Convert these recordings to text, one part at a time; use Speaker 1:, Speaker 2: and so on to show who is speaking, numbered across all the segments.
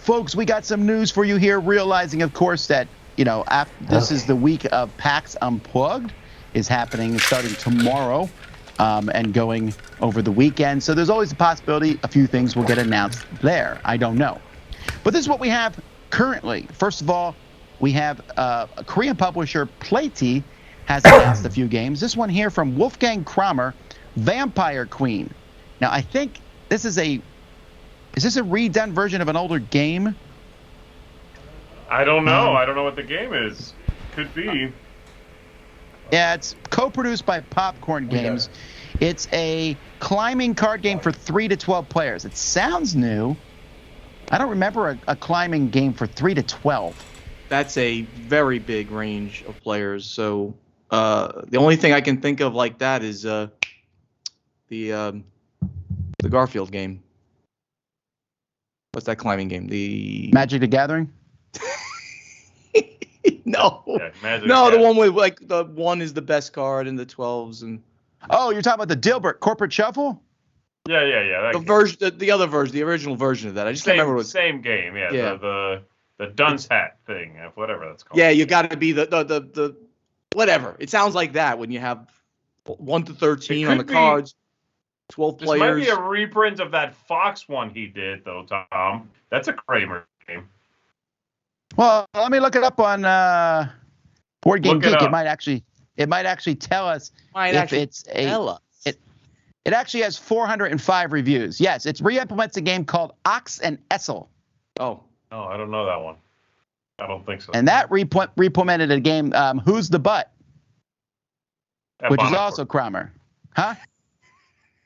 Speaker 1: folks, we got some news for you here, realizing, of course, that, this is the week of PAX Unplugged is happening starting tomorrow and going over the weekend. So there's always a possibility a few things will get announced there. I don't know. But this is what we have currently. First of all, we have a Korean publisher, Playtee, has announced a few games. This one here from Wolfgang Kramer, Vampire Queen. Now, I think is this a redone version of an older game?
Speaker 2: I don't know. I don't know what the game is. Could be.
Speaker 1: Yeah, it's co-produced by Popcorn Games. Yeah. It's a climbing card game for 3 to 12 players. It sounds new. I don't remember a climbing game for 3 to 12.
Speaker 3: That's a very big range of players. So the only thing I can think of like that is the Garfield game. What's that climbing game? The
Speaker 1: Magic the Gathering?
Speaker 3: No. Yeah, no, the one with like the 1 is the best card and the 12s and.
Speaker 1: Oh, you're talking about the Dilbert Corporate Shuffle?
Speaker 2: Yeah.
Speaker 3: The other version, the original version of that. I just can't remember what.
Speaker 2: Same game, yeah. The dunce hat thing, whatever that's called.
Speaker 3: Yeah, you got to be the whatever. It sounds like that when you have 1 to 13 on the cards, 12 players.
Speaker 2: This might be a reprint of that Fox one he did, though, Tom. That's a Kramer game.
Speaker 1: Well, let me look it up on Board Game Geek. It might actually tell us if it's a. It actually has 405 reviews. Yes, it re-implements a game called Ox and Essel.
Speaker 3: Oh,
Speaker 2: I don't know that one. I don't think so.
Speaker 1: And that re-implemented a game, Who's the Butt? Which is also Kramer. Huh?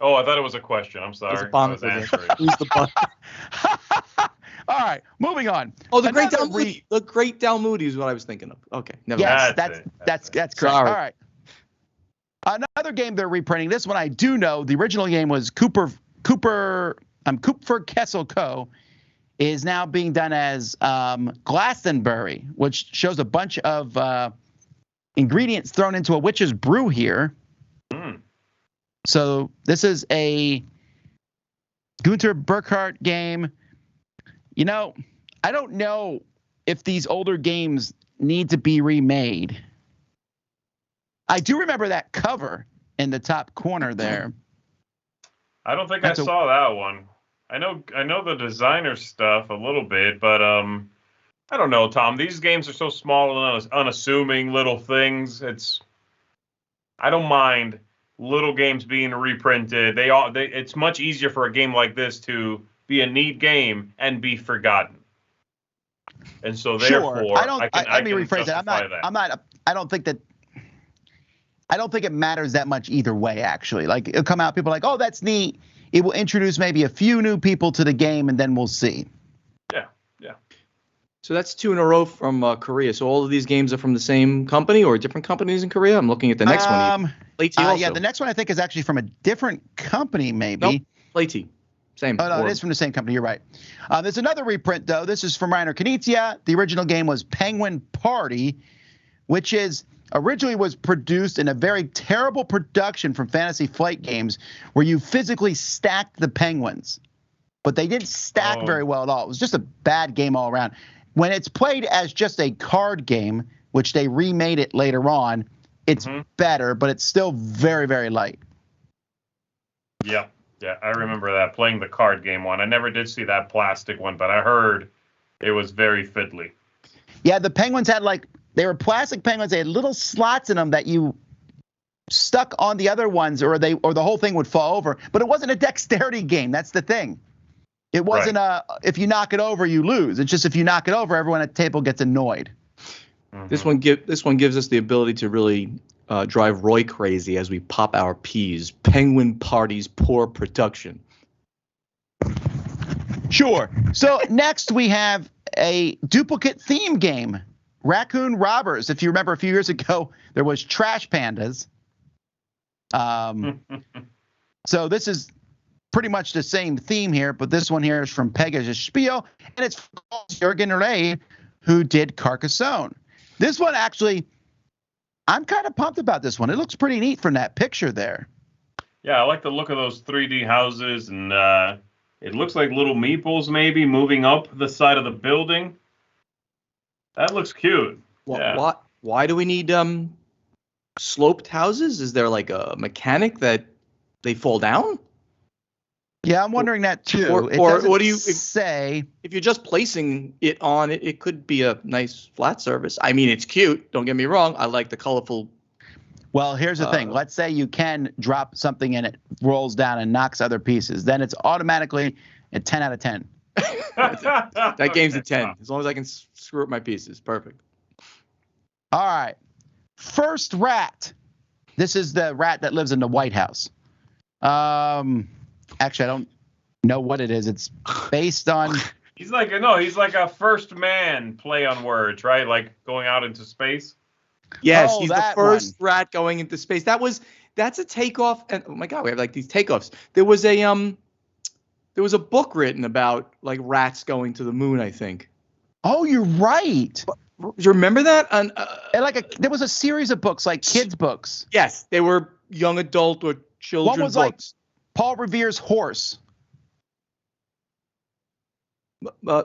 Speaker 2: Oh, I thought it was a question. I'm sorry.
Speaker 3: I was answering. Who's the Butt?
Speaker 1: All right, moving on.
Speaker 3: Oh, the Great Dalmoody. The Great Dalmoody is what I was thinking of. Okay, never
Speaker 1: mind. Yes, that's correct.
Speaker 3: Sorry.
Speaker 1: All right. Another game they're reprinting. This one I do know. The original game was Kupfer Kessel Co. is now being done as Glastonbury, which shows a bunch of ingredients thrown into a witch's brew here. Mm. So this is a Gunter Burkhardt game. I don't know if these older games need to be remade. I do remember that cover in the top corner there.
Speaker 2: I don't think I saw that one. I know the designer stuff a little bit, but I don't know, Tom. These games are so small and unassuming little things. I don't mind little games being reprinted. It's much easier for a game like this to be a neat game and be forgotten. And so therefore,
Speaker 1: let me rephrase that. I don't think it matters that much either way, actually. Like, it'll come out, people are like, oh, that's neat. It will introduce maybe a few new people to the game, and then we'll see.
Speaker 2: Yeah.
Speaker 3: So that's 2 in a row from Korea. So all of these games are from the same company or different companies in Korea? I'm looking at the next one.
Speaker 1: Yeah, the next one I think is actually from a different company, maybe.
Speaker 3: Nope, Playtee. Same.
Speaker 1: Oh, no, it is from the same company. You're right. There's another reprint, though. This is from Reiner Knizia. The original game was Penguin Party, which originally was produced in a very terrible production from Fantasy Flight Games where you physically stacked the penguins. But they didn't stack very well at all. It was just a bad game all around. When it's played as just a card game, which they remade it later on, it's better, but it's still very, very light.
Speaker 2: Yeah, I remember that, playing the card game one. I never did see that plastic one, but I heard it was very fiddly.
Speaker 1: Yeah, the penguins had they were plastic penguins. They had little slots in them that you stuck on the other ones, or the whole thing would fall over. But it wasn't a dexterity game. That's the thing. It wasn't if you knock it over, you lose. It's just if you knock it over, everyone at the table gets annoyed.
Speaker 3: Mm-hmm. This one gives us the ability to really drive Roy crazy as we pop our peas. Penguin Party's poor production.
Speaker 1: Sure. So next we have a duplicate theme game. Raccoon Robbers. If you remember a few years ago, there was Trash Pandas. So this is pretty much the same theme here, but this one here is from Pegasus Spiel, and it's from Jürgen Rey, who did Carcassonne. This one actually, I'm kind of pumped about this one. It looks pretty neat from that picture there.
Speaker 2: Yeah, I like the look of those 3D houses, and It looks like little meeples maybe moving up the side of the building. That looks cute. Yeah.
Speaker 3: Why do we need sloped houses? Is there like a mechanic that they fall down?
Speaker 1: Yeah, I'm wondering that too.
Speaker 3: Or what do you
Speaker 1: say?
Speaker 3: If you're just placing it on it, it could be a nice flat surface. I mean, it's cute. Don't get me wrong. I like the colorful.
Speaker 1: Well, here's the thing. Let's say you can drop something and it rolls down and knocks other pieces. Then it's automatically a 10 out of 10.
Speaker 3: That game's a 10. As long as I can screw up my pieces. Perfect.
Speaker 1: All right. First rat. This is the rat that lives in the White House. Actually, I don't know what it is. It's based on.
Speaker 2: He's like a first man play on words, right? Like going out into space.
Speaker 3: Yes, he's the first rat going into space. That's a takeoff. And oh my God, we have like these takeoffs. There was a book written about like rats going to the moon, I think.
Speaker 1: Oh, you're right.
Speaker 3: Do you remember that?
Speaker 1: There was a series of books, like kids' books.
Speaker 3: Yes, they were young adult or children's
Speaker 1: One was
Speaker 3: books.
Speaker 1: Like Paul Revere's horse.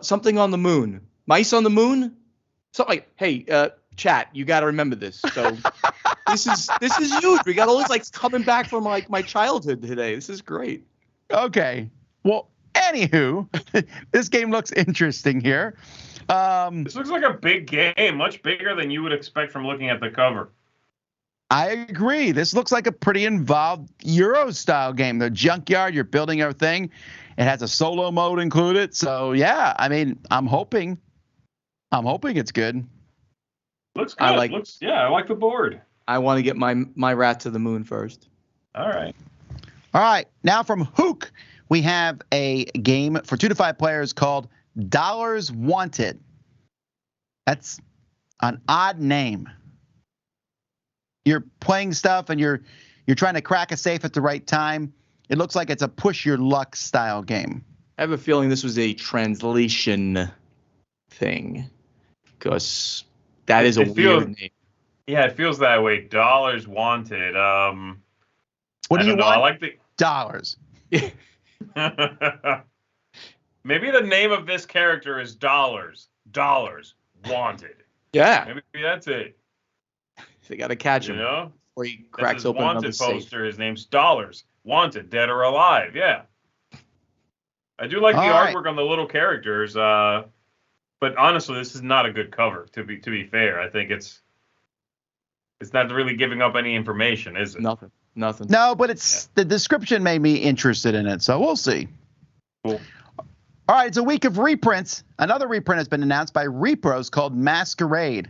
Speaker 3: Something on the moon. Mice on the moon? Something like, hey, chat, you got to remember this. So this is huge. We got all this like coming back from like my childhood today. This is great.
Speaker 1: Okay. Well, anywho, this game looks interesting here.
Speaker 2: This looks like a big game, much bigger than you would expect from looking at the cover.
Speaker 1: I agree. This looks like a pretty involved Euro-style game. The junkyard, you're building everything. It has a solo mode included. So, yeah, I mean, I'm hoping it's good.
Speaker 2: Looks good. I like the board.
Speaker 3: I want to get my rat to the moon first.
Speaker 2: All right.
Speaker 1: Now from Hook, we have a game for 2 to 5 players called Dollars Wanted. That's an odd name. You're playing stuff and you're trying to crack a safe at the right time. It looks like it's a push your luck style game.
Speaker 3: I have a feeling this was a translation thing because that is a weird name.
Speaker 2: Yeah, it feels that way. Dollars Wanted.
Speaker 1: What do you want?
Speaker 2: I like the
Speaker 1: dollars.
Speaker 2: Maybe the name of this character is Dollars. Dollars Wanted.
Speaker 3: Yeah.
Speaker 2: Maybe that's it.
Speaker 3: They got to catch him.
Speaker 2: You know?
Speaker 3: Or he cracks open
Speaker 2: another safe. Wanted poster. His name's Dollars. Wanted, dead or alive. Yeah. I do like the artwork on the little characters. But honestly, this is not a good cover. To be fair, I think it's not really giving up any information, is it?
Speaker 3: Nothing.
Speaker 1: No, but the description made me interested in it, so we'll see.
Speaker 2: Cool.
Speaker 1: All right, it's a week of reprints. Another reprint has been announced by Repros called Masquerade.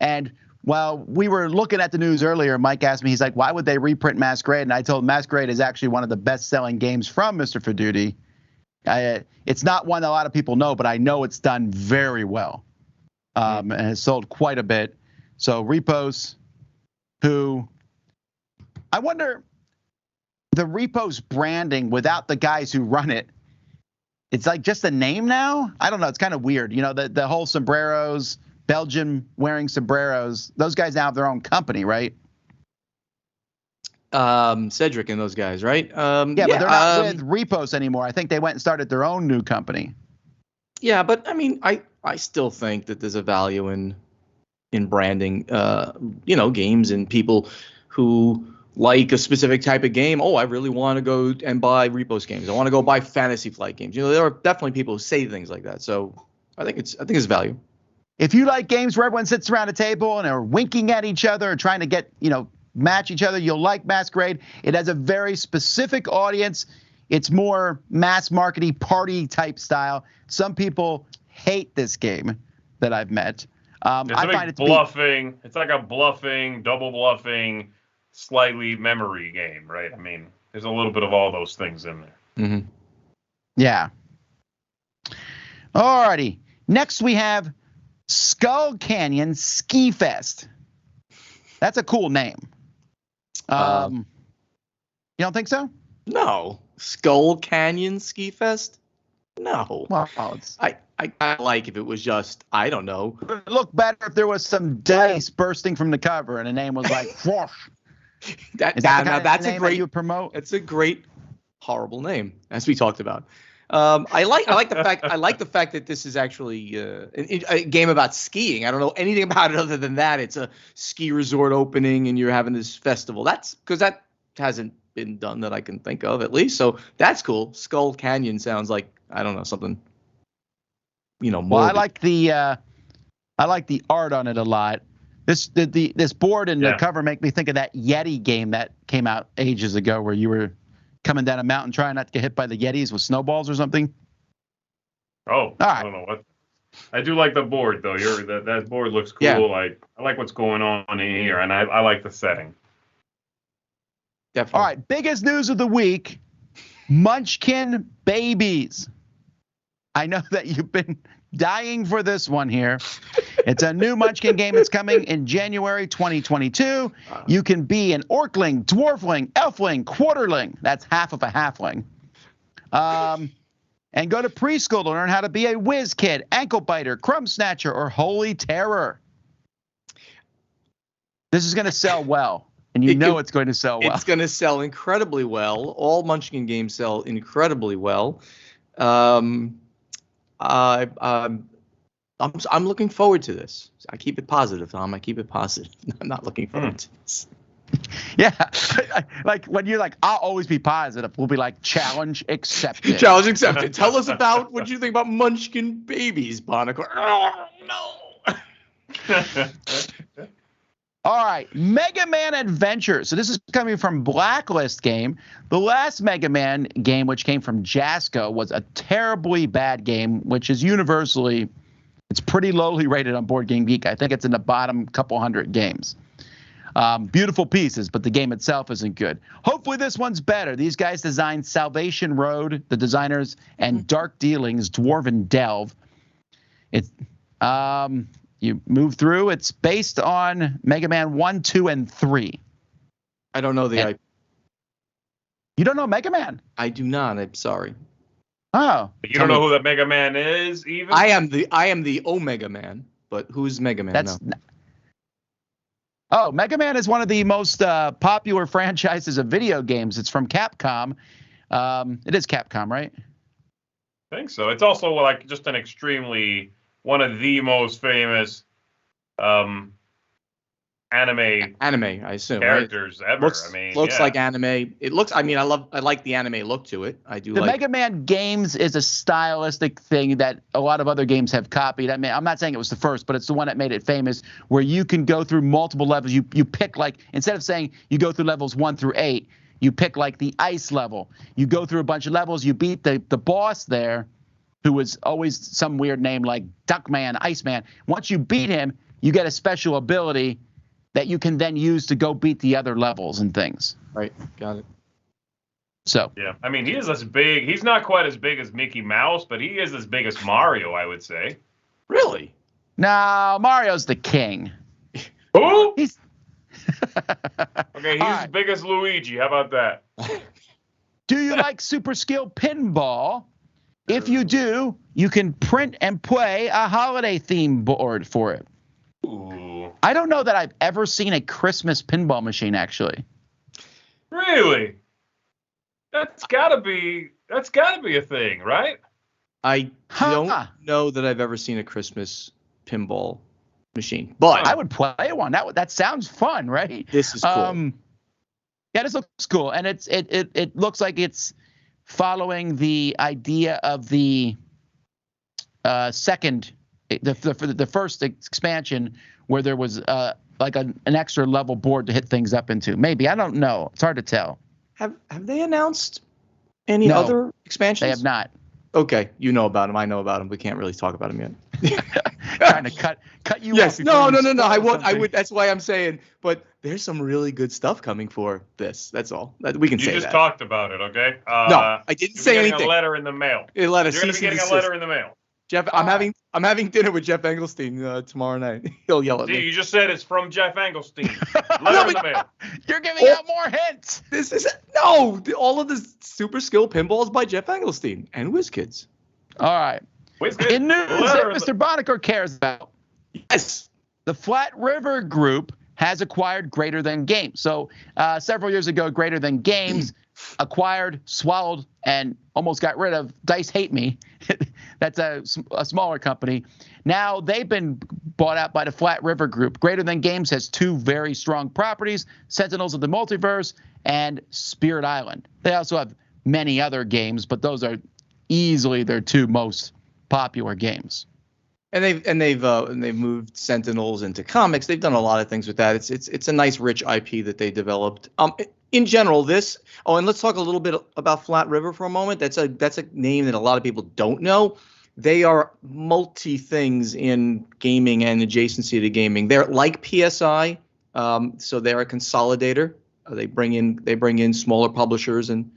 Speaker 1: And while we were looking at the news earlier, Mike asked me, he's like, why would they reprint Masquerade? And I told him Masquerade is actually one of the best-selling games from Mr. Fiduti. It's not one that a lot of people know, but I know it's done very well and has sold quite a bit. So Repos, who I wonder, the Repos branding without the guys who run it, it's like just a name now? I don't know. It's kind of weird. You know, the whole sombreros, Belgium wearing sombreros, those guys now have their own company, right?
Speaker 3: Cedric and those guys, right?
Speaker 1: But they're not with Repos anymore. I think they went and started their own new company.
Speaker 3: Yeah, but I mean, I still think that there's a value in branding, games and people who like a specific type of game. Oh, I really want to go and buy Repos games. I want to go buy Fantasy Flight games. You know, there are definitely people who say things like that. So I think it's value.
Speaker 1: If you like games where everyone sits around a table and are winking at each other or trying to get, match each other, you'll like Masquerade. It has a very specific audience. It's more mass marketing party type style. Some people hate this game that I've met. I find it
Speaker 2: bluffing. It's like a bluffing, double bluffing, slightly memory game, right? I mean, there's a little bit of all those things in there.
Speaker 3: Mm-hmm.
Speaker 1: Yeah. Alrighty. Next we have Skull Canyon Ski Fest. That's a cool name. You don't think so?
Speaker 3: No. Skull Canyon Ski Fest? No.
Speaker 1: Well,
Speaker 3: I like if it was just, I don't know.
Speaker 1: It would look better if there was some dice bursting from the cover and the name was like Frosh.
Speaker 3: That's a great
Speaker 1: you promote.
Speaker 3: It's a great horrible name, as we talked about. I like the fact that this is actually a game about skiing. I don't know anything about it other than that it's a ski resort opening and you're having this festival. That's because that hasn't been done that I can think of at least. So that's cool. Skull Canyon sounds like I don't know something. Morbid.
Speaker 1: Well, I like the art on it a lot. This board and the cover make me think of that Yeti game that came out ages ago where you were coming down a mountain trying not to get hit by the Yetis with snowballs or something.
Speaker 2: Oh, all right. I don't know what. I do like the board though. That board looks cool. Yeah. I like what's going on in here, and I like the setting.
Speaker 3: Definitely.
Speaker 1: All right, biggest news of the week: Munchkin Babies. I know that you've been dying for this one here. It's a new Munchkin game. It's coming in January 2022. You can be an orcling, dwarfling, elfling, quarterling. That's half of a halfling. And go to preschool to learn how to be a whiz kid, ankle biter, crumb snatcher, or holy terror. This is going to sell well. And it's going to sell well.
Speaker 3: It's going to sell incredibly well. All Munchkin games sell incredibly well. I'm looking forward to this. I keep it positive, Tom. I keep it positive. I'm not looking forward to this.
Speaker 1: Yeah, like when you're like, I'll always be positive. We'll be like, challenge accepted.
Speaker 3: Challenge accepted. Tell us about what you think about Munchkin Babies, Buonocore. Oh, no.
Speaker 1: All right, Mega Man Adventure. So this is coming from Blacklist Game. The last Mega Man game, which came from Jasco, was a terribly bad game, which is universally, it's pretty lowly rated on Board Game Geek. I think it's in the bottom couple hundred games. Beautiful pieces, but the game itself isn't good. Hopefully this one's better. These guys designed Salvation Road, the designers, and Dark Dealings, Dwarven Delve. It's you move through. It's based on Mega Man 1, 2, and 3.
Speaker 3: I don't know the.
Speaker 1: You don't know Mega Man?
Speaker 3: I do not. I'm sorry.
Speaker 1: Oh,
Speaker 2: but you don't know who that Mega Man is, even.
Speaker 3: I am the Omega Man, but who's Mega Man?
Speaker 1: Oh, Mega Man is one of the most popular franchises of video games. It's from Capcom. It is Capcom, right?
Speaker 2: I think so. It's also like just an extremely one of the most famous anime,
Speaker 3: I assume,
Speaker 2: characters
Speaker 3: right?
Speaker 2: ever.
Speaker 3: Looks like anime. It looks. I like the anime look to it. I do.
Speaker 1: The Mega Man games is a stylistic thing that a lot of other games have copied. I mean, I'm not saying it was the first, but it's the one that made it famous. Where you can go through multiple levels. You pick like instead of saying you go through levels 1 through 8, you pick like the ice level. You go through a bunch of levels. You beat the boss there, who was always some weird name like Duckman, Iceman. Once you beat him, you get a special ability that you can then use to go beat the other levels and things.
Speaker 3: Right, got it.
Speaker 1: So
Speaker 2: yeah, I mean, he is as big. He's not quite as big as Mickey Mouse, but he is as big as Mario, I would say.
Speaker 3: Really?
Speaker 1: No, Mario's the king.
Speaker 2: Who?
Speaker 1: He's
Speaker 2: okay. He's as big as Luigi. How about that?
Speaker 1: Do you like Super Skill Pinball? If you do, you can print and play a holiday theme board for it.
Speaker 2: Ooh.
Speaker 1: I don't know that I've ever seen a Christmas pinball machine, actually.
Speaker 2: Really? That's gotta be a thing, right?
Speaker 3: I don't know that I've ever seen a Christmas pinball machine, but
Speaker 1: I would play one. That sounds fun, right?
Speaker 3: This is cool.
Speaker 1: Yeah, this looks cool, and it looks like it's following the idea of the the first expansion, where there was like an extra level board to hit things up into. Maybe, I don't know. It's hard to tell.
Speaker 3: Have they announced any other expansions?
Speaker 1: They have not.
Speaker 3: Okay, you know about them. I know about them. We can't really talk about them yet.
Speaker 1: Trying to cut you off.
Speaker 3: No. I would. That's why I'm saying. But there's some really good stuff coming for this. That's all. We can say that.
Speaker 2: You just talked about it, okay?
Speaker 3: No, I didn't say anything.
Speaker 2: A letter in the mail.
Speaker 3: You're
Speaker 2: going to be getting a letter in the mail.
Speaker 3: Jeff, I'm having dinner with Jeff Engelstein tomorrow night. He'll yell at me.
Speaker 2: You just said it's from Jeff Engelstein. Letter in the mail.
Speaker 1: You're giving out more hints.
Speaker 3: This is all of the Super Skill Pinballs by Jeff Engelstein and WizKids.
Speaker 1: All right. In news that Mr. Buonocore cares about.
Speaker 3: Yes.
Speaker 1: The Flat River Group has acquired Greater Than Games. So several years ago, Greater Than Games acquired, swallowed, and almost got rid of Dice Hate Me. That's a smaller company. Now they've been bought out by the Flat River Group. Greater Than Games has two very strong properties, Sentinels of the Multiverse and Spirit Island. They also have many other games, but those are easily their two most popular games.
Speaker 3: And they've moved Sentinels into comics. They've done a lot of things with that. It's a nice rich IP that they developed. In general, this. Oh, and let's talk a little bit about Flat River for a moment. That's a name that a lot of people don't know. They are multi things in gaming and adjacency to gaming. They're like PSI, so they're a consolidator. They bring in smaller publishers and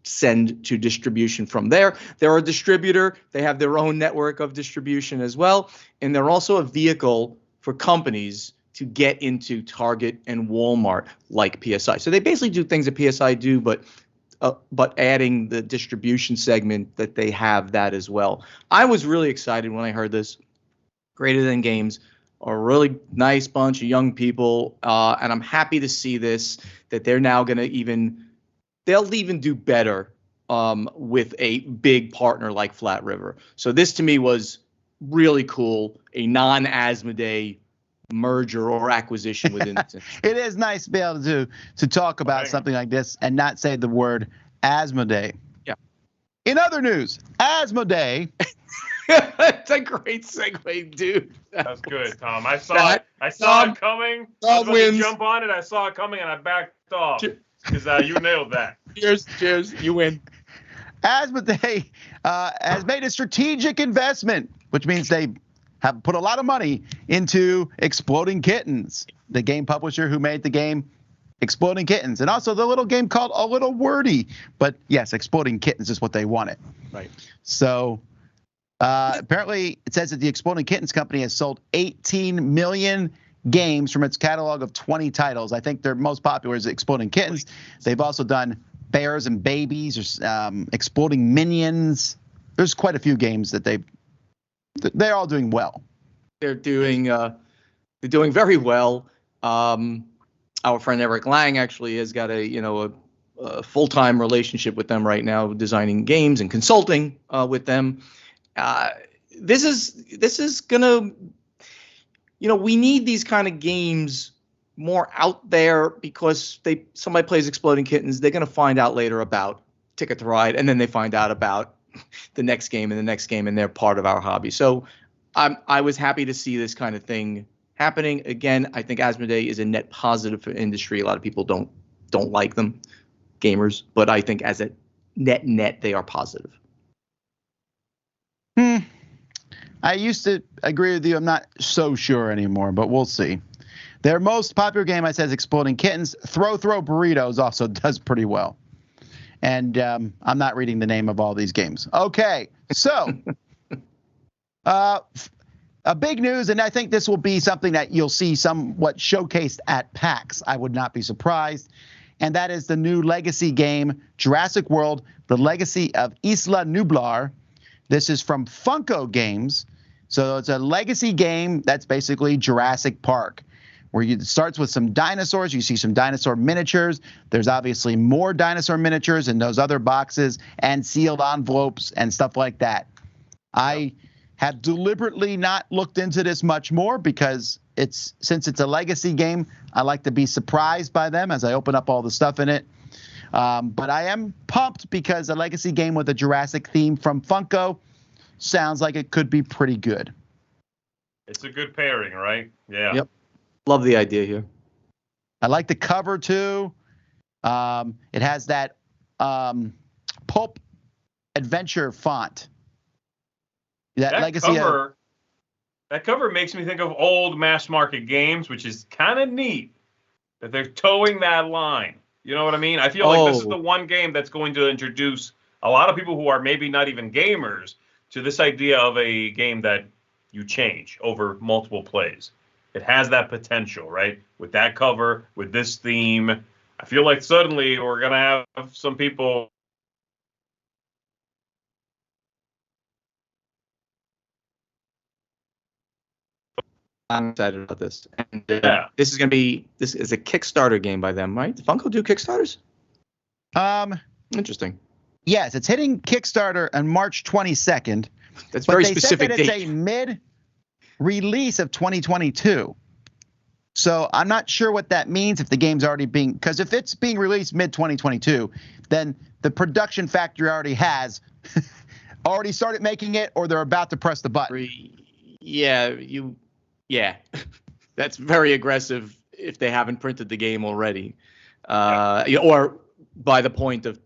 Speaker 3: send to distribution from there. They're a distributor. They have their own network of distribution as well, and they're also a vehicle for companies to get into Target and Walmart like PSI. So they basically do things that PSI do, but adding the distribution segment that they have that as well. I was really excited when I heard this. Greater Than Games, a really nice bunch of young people, and I'm happy to see this, that they're now going to they'll even do better with a big partner like Flat River. So this to me was really cool, a non-Asmodee merger or acquisition within the
Speaker 1: It is nice to be able to talk about something like this and not say the word Asmodee.
Speaker 3: Yeah.
Speaker 1: In other news, Asmodee.
Speaker 3: That's a great segue, dude.
Speaker 2: That's good, Tom. I saw it coming. I was going to jump on it. I saw it coming, and I backed off because you nailed that.
Speaker 3: Cheers. You win.
Speaker 1: Asmodee has made a strategic investment, which means they have put a lot of money into Exploding Kittens, the game publisher who made the game Exploding Kittens, and also the little game called A Little Wordy. But yes, Exploding Kittens is what they wanted.
Speaker 3: Right.
Speaker 1: So apparently it says that the Exploding Kittens company has sold 18 million games from its catalog of 20 titles. I think their most popular is Exploding Kittens. They've also done Bears and Babies, or Exploding Minions. There's quite a few games that they're all doing well.
Speaker 3: They're doing very well. Our friend Eric Lang actually has got a full-time relationship with them right now, designing games and consulting with them. This is gonna, we need these kind of games more out there, because somebody plays Exploding Kittens, they're gonna find out later about Ticket to Ride, and then they find out about the next game and the next game, and they're part of our hobby. So I was happy to see this kind of thing happening. Again, I think Asmodee is a net positive for industry. A lot of people don't like them, gamers, but I think as a net they are positive.
Speaker 1: I used to agree with you. I'm not so sure anymore, but we'll see. Their most popular game, I said, is Exploding Kittens. Throw Burritos also does pretty well. And I'm not reading the name of all these games. Okay, so a big news, and I think this will be something that you'll see somewhat showcased at PAX. I would not be surprised. And that is the new legacy game, Jurassic World, The Legacy of Isla Nublar. This is from Funko Games. So it's a legacy game that's basically Jurassic Park, where it starts with some dinosaurs. You see some dinosaur miniatures. There's obviously more dinosaur miniatures in those other boxes and sealed envelopes and stuff like that. I have deliberately not looked into this much more because since it's a legacy game, I like to be surprised by them as I open up all the stuff in it. But I am pumped because a legacy game with a Jurassic theme from Funko sounds like it could be pretty good.
Speaker 2: It's a good pairing, right? Yeah.
Speaker 3: Yep. Love the idea here.
Speaker 1: I like the cover too. It has that pulp adventure font. That legacy
Speaker 2: cover, that cover makes me think of old mass market games, which is kind of neat that they're towing that line. You know what I mean? I feel like this is the one game that's going to introduce a lot of people who are maybe not even gamers to this idea of a game that you change over multiple plays. It has that potential, right? With that cover, with this theme, I feel like suddenly we're going to have some people.
Speaker 3: I'm excited about this. And
Speaker 2: Yeah.
Speaker 3: this is a Kickstarter game by them, right? Did Funko do Kickstarters? Interesting.
Speaker 1: Yes, it's hitting Kickstarter on March 22nd.
Speaker 3: That's very specific
Speaker 1: date. It's a mid-release of 2022. So I'm not sure what that means if the game's already being, because if it's being released mid-2022, then the production factory already started making it, or they're about to press the button.
Speaker 3: Yeah, that's very aggressive if they haven't printed the game already, or by the point of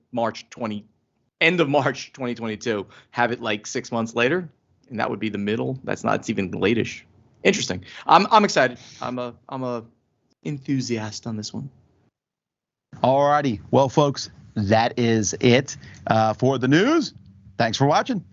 Speaker 3: end of March 2022, have it like 6 months later, and that would be the middle. It's even late-ish. Interesting. I'm excited. I'm a enthusiast on this one.
Speaker 1: All righty. Well, folks, that is it for the news. Thanks for watching.